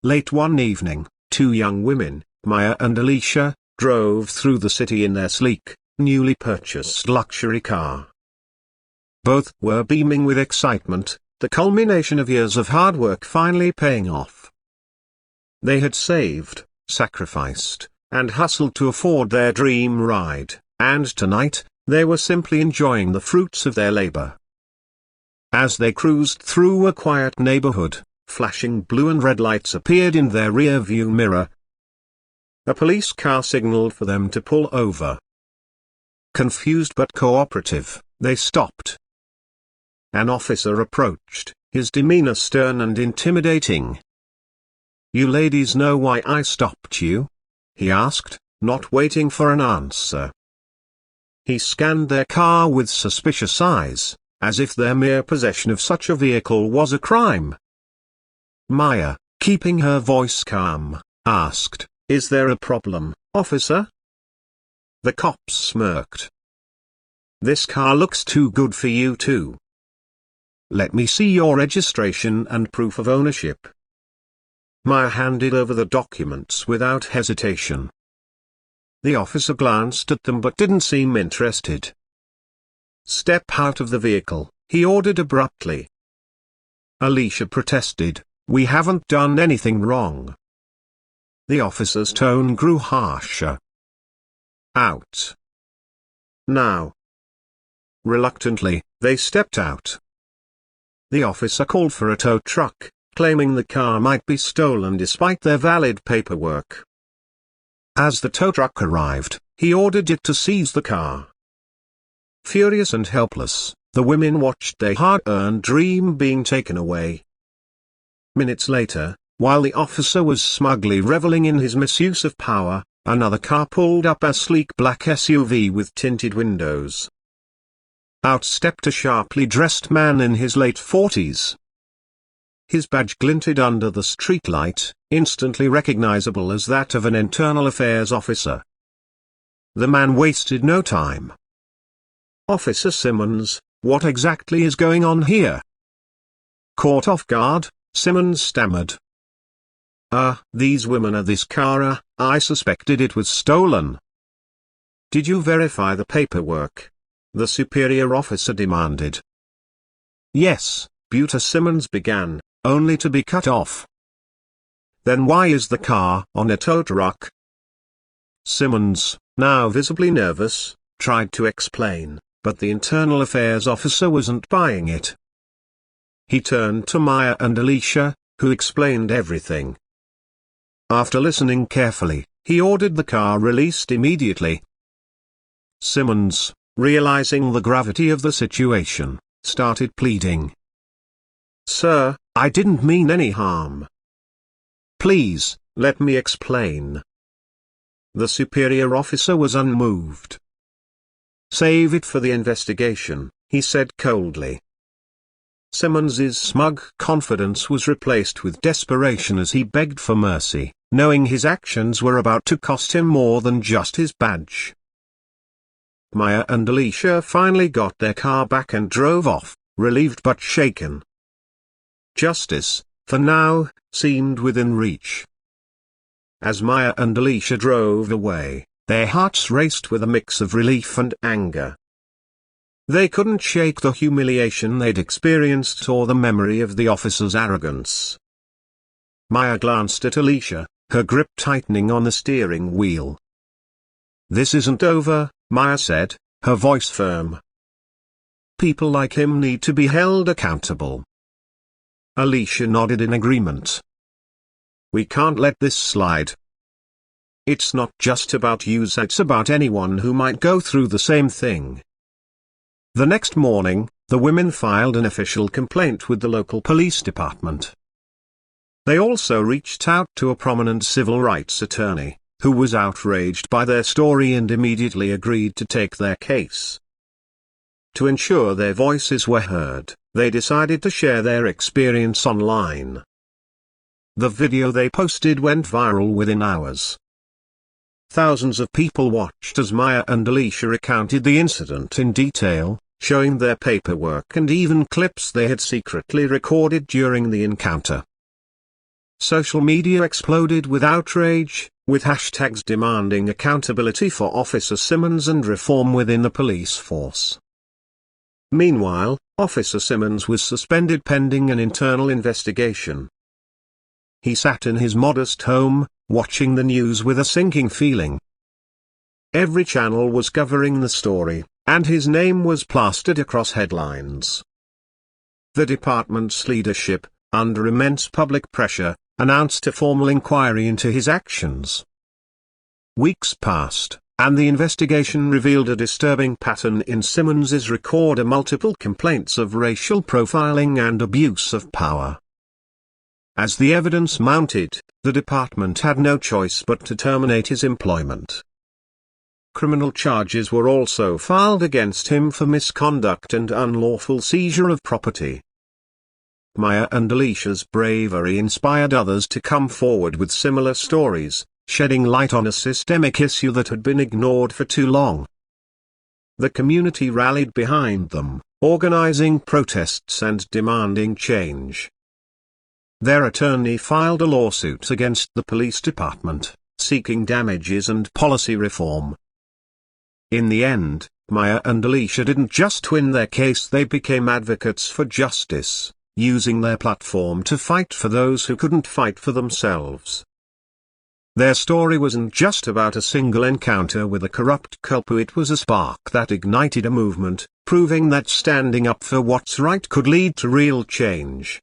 Late one evening, two young women, Maya and Alicia, drove through the city in their sleek, newly purchased luxury car. Both were beaming with excitement, the culmination of years of hard work finally paying off. They had saved, sacrificed, and hustled to afford their dream ride, and tonight, they were simply enjoying the fruits of their labor. As they cruised through a quiet neighborhood, flashing blue and red lights appeared in their rear-view mirror. A police car signaled for them to pull over. Confused but cooperative, they stopped. An officer approached, his demeanor stern and intimidating. "You ladies know why I stopped you?" he asked, not waiting for an answer. He scanned their car with suspicious eyes, as if their mere possession of such a vehicle was a crime. Maya, keeping her voice calm, asked, "Is there a problem, officer?" The cop smirked. "This car looks too good for you too. Let me see your registration and proof of ownership." Maya handed over the documents without hesitation. The officer glanced at them but didn't seem interested. "Step out of the vehicle," he ordered abruptly. Alicia protested, "We haven't done anything wrong." The officer's tone grew harsher. "Out. Now." Reluctantly, they stepped out. The officer called for a tow truck, claiming the car might be stolen despite their valid paperwork. As the tow truck arrived, he ordered it to seize the car. Furious and helpless, the women watched their hard-earned dream being taken away. Minutes later, while the officer was smugly reveling in his misuse of power, another car pulled up, a sleek black SUV with tinted windows. Out stepped a sharply dressed man in his late 40s. His badge glinted under the streetlight, instantly recognizable as that of an internal affairs officer. The man wasted no time. "Officer Simmons, what exactly is going on here?" Caught off guard, Simmons stammered. These women are this car. I suspected it was stolen." "Did you verify the paperwork?" the superior officer demanded. "Yes," Buter Simmons began, only to be cut off. "Then why is the car on a tow truck?" Simmons, now visibly nervous, tried to explain, but the internal affairs officer wasn't buying it. He turned to Maya and Alicia, who explained everything. After listening carefully, he ordered the car released immediately. Simmons, realizing the gravity of the situation, started pleading. "Sir, I didn't mean any harm. Please, let me explain." The superior officer was unmoved. "Save it for the investigation," he said coldly. Simmons's smug confidence was replaced with desperation as he begged for mercy, knowing his actions were about to cost him more than just his badge. Maya and Alicia finally got their car back and drove off, relieved but shaken. Justice, for now, seemed within reach. As Maya and Alicia drove away, their hearts raced with a mix of relief and anger. They couldn't shake the humiliation they'd experienced or the memory of the officer's arrogance. Maya glanced at Alicia, her grip tightening on the steering wheel. "This isn't over," Maya said, her voice firm. "People like him need to be held accountable." Alicia nodded in agreement. "We can't let this slide. It's not just about you, it's about anyone who might go through the same thing." The next morning, the women filed an official complaint with the local police department. They also reached out to a prominent civil rights attorney, who was outraged by their story and immediately agreed to take their case. To ensure their voices were heard, they decided to share their experience online. The video they posted went viral within hours. Thousands of people watched as Maya and Alicia recounted the incident in detail, showing their paperwork and even clips they had secretly recorded during the encounter. social media exploded with outrage, with hashtags demanding accountability for Officer Simmons and reform within the police force. Meanwhile, Officer Simmons was suspended pending an internal investigation. He sat in his modest home, watching the news with a sinking feeling. Every channel was covering the story, and his name was plastered across headlines. The department's leadership, under immense public pressure, announced a formal inquiry into his actions. Weeks passed, and the investigation revealed a disturbing pattern in Simmons's record of multiple complaints of racial profiling and abuse of power. As the evidence mounted, the department had no choice but to terminate his employment. Criminal charges were also filed against him for misconduct and unlawful seizure of property. Maya and Alicia's bravery inspired others to come forward with similar stories, shedding light on a systemic issue that had been ignored for too long. The community rallied behind them, organizing protests and demanding change. Their attorney filed a lawsuit against the police department, seeking damages and policy reform. In the end, Maya and Alicia didn't just win their case, they became advocates for justice, using their platform to fight for those who couldn't fight for themselves. Their story wasn't just about a single encounter with a corrupt culprit, it was a spark that ignited a movement, proving that standing up for what's right could lead to real change.